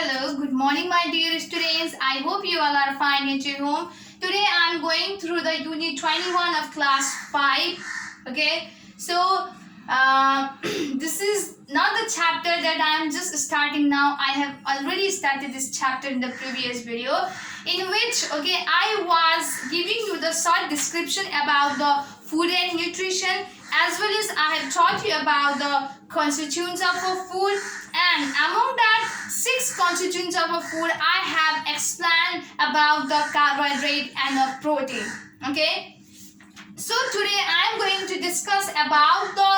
Hello, good morning my dear students. I hope you all are fine at your home. Today I am going through the unit 21 of class 5. Okay, so this is not the chapter that I am just starting now. I have already started this chapter in the previous video, in which I was giving you the short description about the food and nutrition, as well as I have taught you about the constituents of a food, and among that 6 constituents of a food I have explained about the carbohydrate and the protein. Okay, so today I am going to discuss about the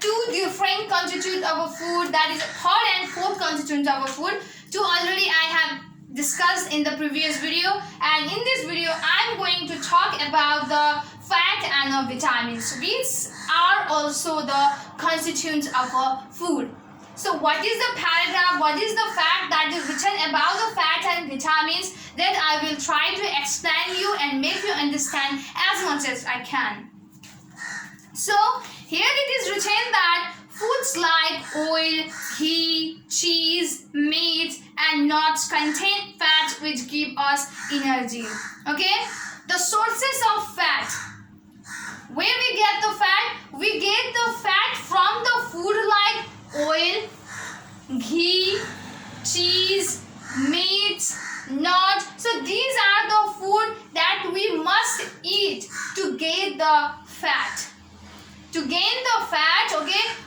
2 different constituents of a food, that is 3rd and 4th constituents of a food. 2 already I have discussed in the previous video, and in this video I am going to talk about the fat and the vitamins, which are also the constituents of a food. So what is the paragraph, what is the fact that is written about the fat and vitamins, that I will try to explain you and make you understand as much as I can. So here it is written that foods like oil, ghee, cheese, meat and nuts contain fat which give us energy. Okay, the sources of fat. Where we get the fat? We get the fat from the food like oil, ghee, cheese, meat, nuts. So these are the food that we must eat to get the fat. To gain the fat,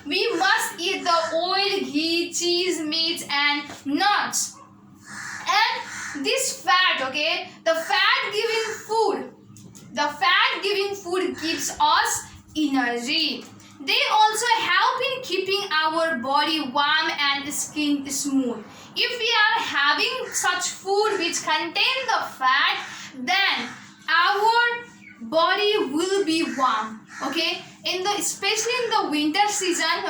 we must eat the oil, ghee, cheese, meat and nuts. And this fat, the fat giving food gives us energy. They also help in keeping our body warm and skin smooth. If we are having such food which contain the fat, then our body will be warm. Especially in the winter season,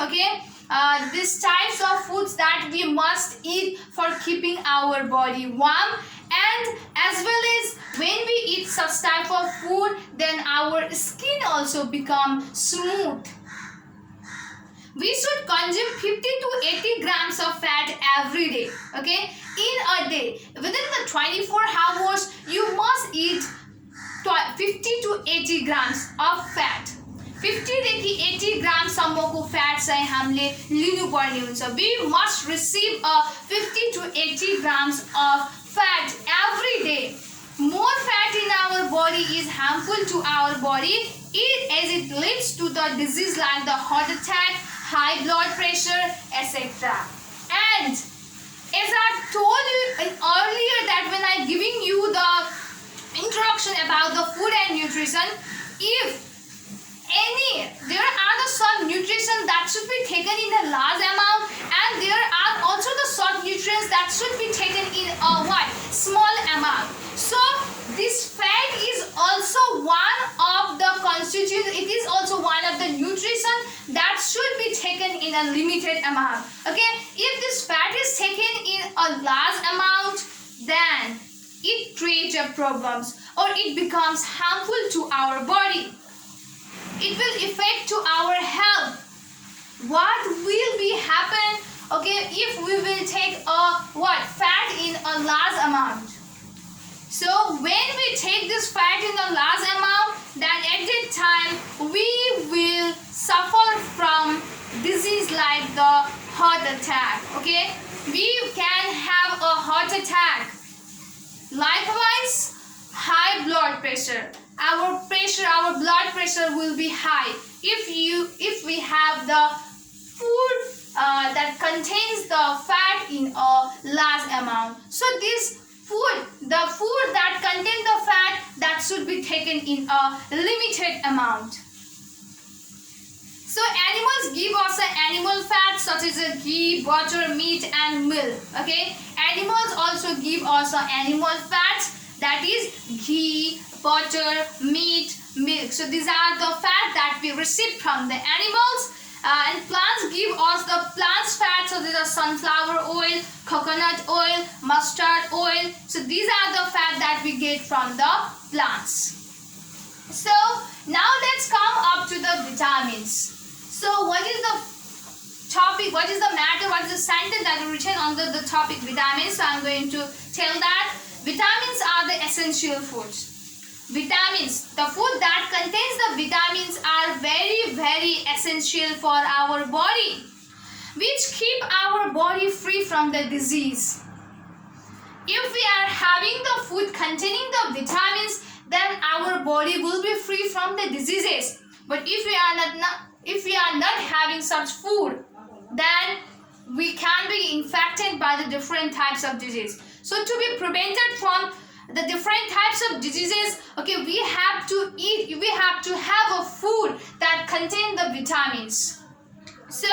these types of foods that we must eat for keeping our body warm, and as well as when we eat such type of food, then our skin also become smooth. We should consume 50 to 80 grams of fat every day. In a day, within the 24 hours, you must eat 50 to 80 grams of fat. 50 देखि 80 ग्राम सम्मको fat चाहिँ हामीले लिनुपर्ने हुन्छ. We must receive a 50 to 80 grams of fat every day. More fat in our body is harmful to our body as it leads to the disease like the heart attack, high blood pressure, etc. And as I told you earlier, that when I giving you the introduction about the food and nutrition, there are some nutrition that should be taken in a large amount, and there are also the short nutrients that should be taken in a small amount. So this fat is also one of the constituents. It is also one of the nutrition that should be taken in a limited amount. If this fat is taken in a large amount, then it creates problems, or it becomes harmful to our body. It will affect to our health. What will be happen if we will take fat in a large amount? So when we take this fat in a large amount, then at that time we will suffer from disease like the heart attack. We can have a heart attack. Likewise, high blood pressure. Our blood pressure will be high if we have the food that contains the fat in a large amount. So the food that contains the fat, that should be taken in a limited amount. So animals give us animal fat such as ghee, butter, meat and milk. Animals also give us animal fats, that is ghee, butter, meat, milk. So these are the fat that we receive from the animals. And plants give us the plants fat, so these are sunflower oil, coconut oil, mustard oil. So these are the fat that we get from the plants. So now let's come up to the vitamins. So what is the topic, what is the matter, what is the sentence that is written under the topic vitamins. So I'm going to tell that vitamins are the essential foods. Vitamins, the food that contains the vitamins are very, very essential for our body, which keep our body free from the disease. If we are having the food containing the vitamins, then our body will be free from the diseases. But if we are not having such food, then we can be infected by the different types of disease. So to be prevented from the different types of diseases, okay, we have to have a food that contains the vitamins. So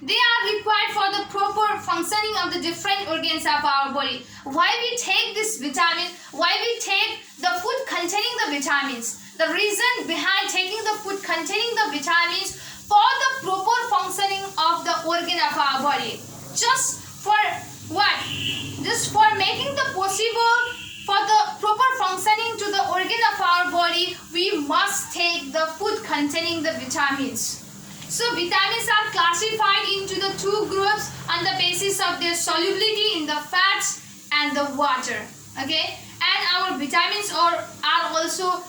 they are required for the proper functioning of the different organs of our body. Why we take this vitamin? Why we take the food containing the vitamins? The reason behind taking the food containing the vitamins for the proper functioning of the organ of our body. Just for what? Just for making the possible for the proper functioning to the organ of our body, we must take the food containing the vitamins. So vitamins are classified into the two groups on the basis of their solubility in the fats and the water. Okay, and our vitamins are also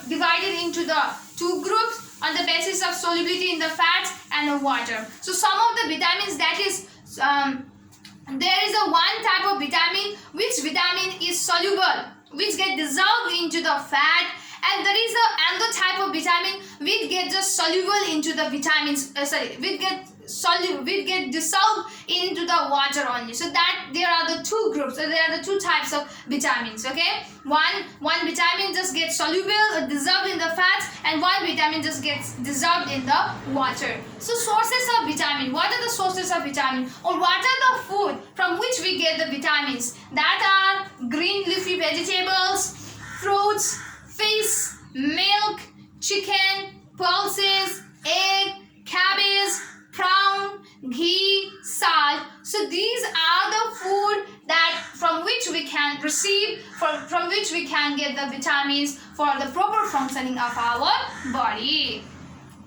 divided into the two groups on the basis of solubility in the fats and the water. So some of the vitamins, that is there is a one type of vitamin which vitamin is soluble, which get dissolved into the fat, and there is another type of vitamin which get just soluble into the vitamins. Which get dissolved into the water only. So that there are the two groups. So there are the two types of vitamins. Okay, one vitamin just gets soluble or dissolved in the fats, and one vitamin just gets dissolved in the water. So sources of vitamin. What are the sources of vitamin, or what are the food from which we get the vitamins? That are green leafy vegetables, fruits, fish, milk, chicken, pulses, egg, cabbage, prawn, ghee, salt. So these are the food that from which we can receive, from which we can get the vitamins for the proper functioning of our body.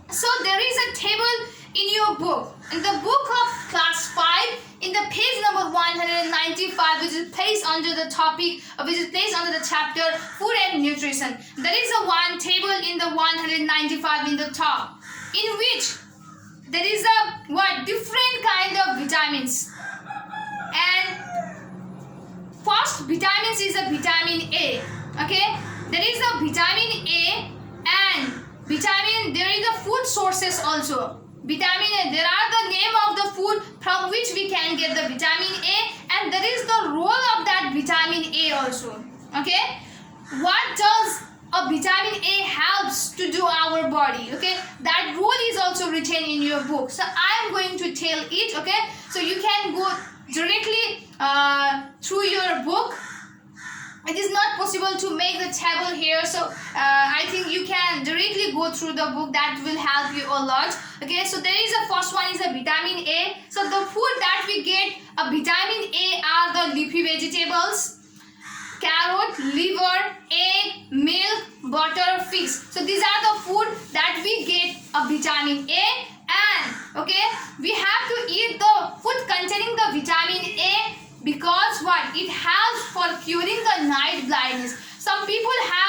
So there is a table in your book, in the book of class 5, in the page number 195, which is placed under the topic, which is placed under the chapter food and nutrition. There is a one table in the 195 in the top, in which there is a different kind of vitamins. And first vitamins is a vitamin A. Okay, there is a vitamin A, and vitamin, there is the food sources also. Vitamin A, there are the name of the food from which we can get the vitamin A, and there is the role of that vitamin A also. Okay, what does a vitamin A helps to do our body? Okay, that role is also written in your book. So I am going to tell it. Okay, so you can go directly through your book. It is not possible to make the table here, so I think you can directly go through the book. That will help you a lot. Okay, so there is a first one is a vitamin A. So the food that we get a vitamin A are the leafy vegetables, carrot, liver, egg, milk, butter, fish. So these are the food that we get a vitamin A. And okay, we have to eat the food containing the vitamin A, because what? It helps for curing the night blindness. Some people have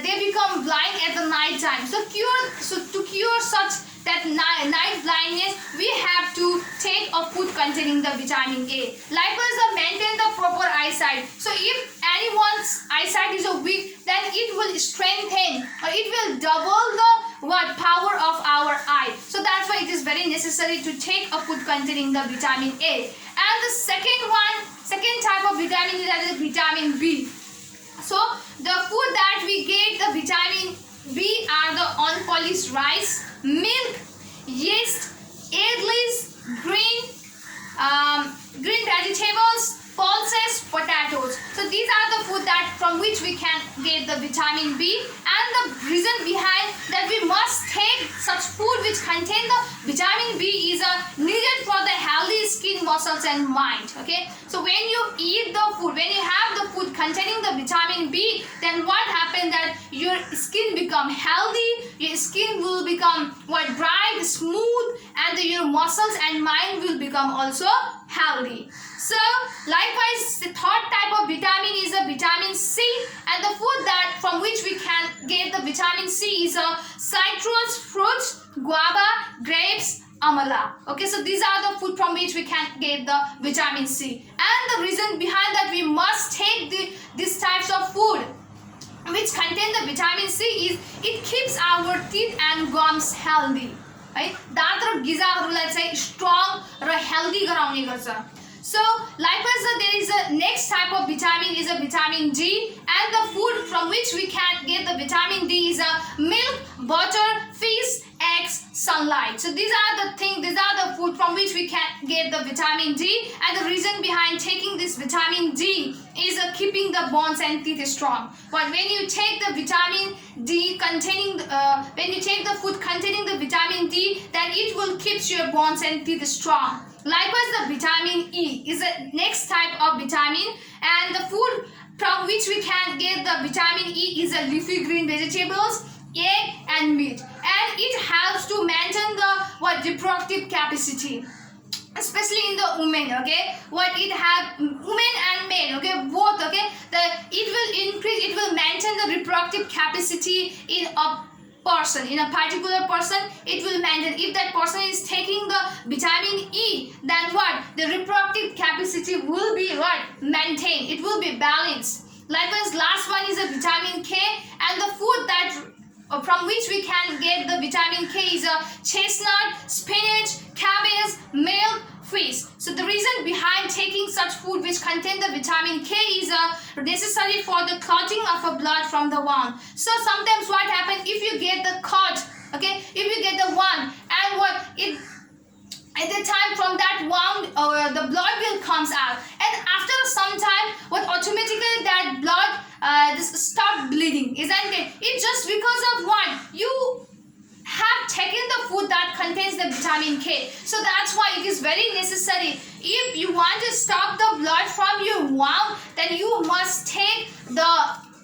they become blind at the night time. So to cure such that night blindness, we have to take a food containing the vitamin A. Likewise, maintain the proper eyesight. So if anyone's eyesight is weak, then it will strengthen, or it will double the power of our eye. So that's why it is very necessary to take a food containing the vitamin A. And the second type of vitamin is that is vitamin B. So the food that we get the vitamin B are the unpolished rice, milk, yeast, eggless, green vegetables, pulses, potatoes. So these are the food that from which we can get the vitamin B. And the reason behind that we must take such food which contain the vitamin B is needed for the healthy skin muscles and mind. Okay, so when you eat the food, when you have the food containing the vitamin B, then what happens that your skin become healthy, your skin will become bright, smooth, and your muscles and mind will become also healthy. So likewise, the third type of vitamin is a vitamin C, and the food that from which we can get the vitamin C is a citrus fruits, guava, grapes, amala. Okay, so these are the food from which we can get the vitamin C. And the reason behind that we must take these types of food which contain the vitamin C is it keeps our teeth and gums healthy. Right? दाँत र गिजाहरूलाई चाहिँ strong र healthy गराउने गर्छ. So likewise, there is a next type of vitamin is a vitamin D, and the food from which we can get the vitamin D is a milk, butter, fish, eggs, sunlight. So these are the things, these are the food from which we can get the vitamin D, and the reason behind taking this vitamin D is keeping the bones and teeth strong. But when you take the vitamin D containing, when you take the food containing the vitamin D, then it will keep your bones and teeth strong. Likewise, the vitamin E is the next type of vitamin, and the food from which we can get the vitamin E is a leafy green vegetables, egg, and meat, and it helps to maintain the reproductive capacity, especially in the women. Okay, what it have women and men, okay, both. Okay, it will increase, it will maintain the reproductive capacity in a person, in a particular person. It will maintain. If that person is taking the vitamin E, then what, the reproductive capacity will be maintained, it will be balanced. Likewise, last one is a vitamin K, and the food that from which we can get the vitamin K is a chestnut, spinach, cabbage, milk, fish. So the reason behind taking such food which contain the vitamin K is necessary for the clotting of a blood from the wound. So sometimes what happens if you get the cut, okay, if you get the wound, and at the time from that wound the blood will comes out, and after some time automatically that blood just stop bleeding, isn't it? It's just because of what you have taken the food that contains the vitamin K. So that's why it is very necessary. If you want to stop the blood from your wound, then you must take the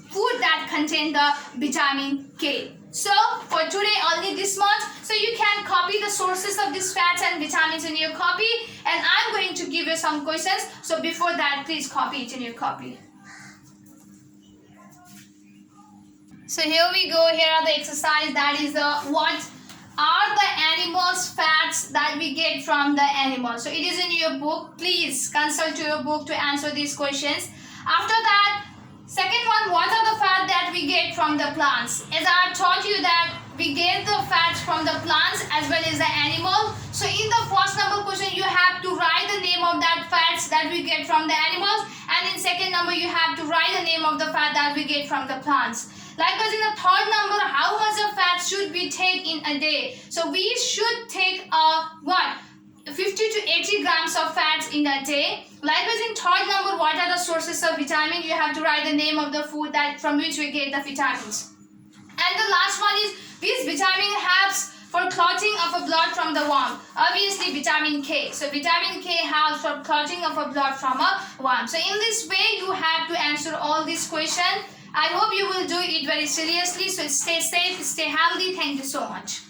food that contains the vitamin K. So for today only this much. So you can copy the sources of these fats and vitamins in your copy, and I'm going to give you some questions. So before that, please copy it in your copy. So here we go. Here are the exercise. That is what are the animals' fats that we get from the animals. So it is in your book. Please consult your book to answer these questions. After that, second one, what are the fats that we get from the plants? As I taught you that we get the fats from the plants as well as the animals. So in the first number question, you have to write the name of that fats that we get from the animals, and in second number, you have to write the name of the fat that we get from the plants. Likewise, in the third number, how much of fat should we take in a day? So we should take 50 to 80 grams of fats in a day. Likewise, in third number, what are the sources of vitamin? You have to write the name of the food that from which we get the vitamins. And the last one is which vitamin helps for clotting of a blood from the wound? Obviously, vitamin K. So vitamin K helps for clotting of a blood from a wound. So in this way, you have to answer all these questions. I hope you will do it very seriously. So stay safe, stay healthy. Thank you so much.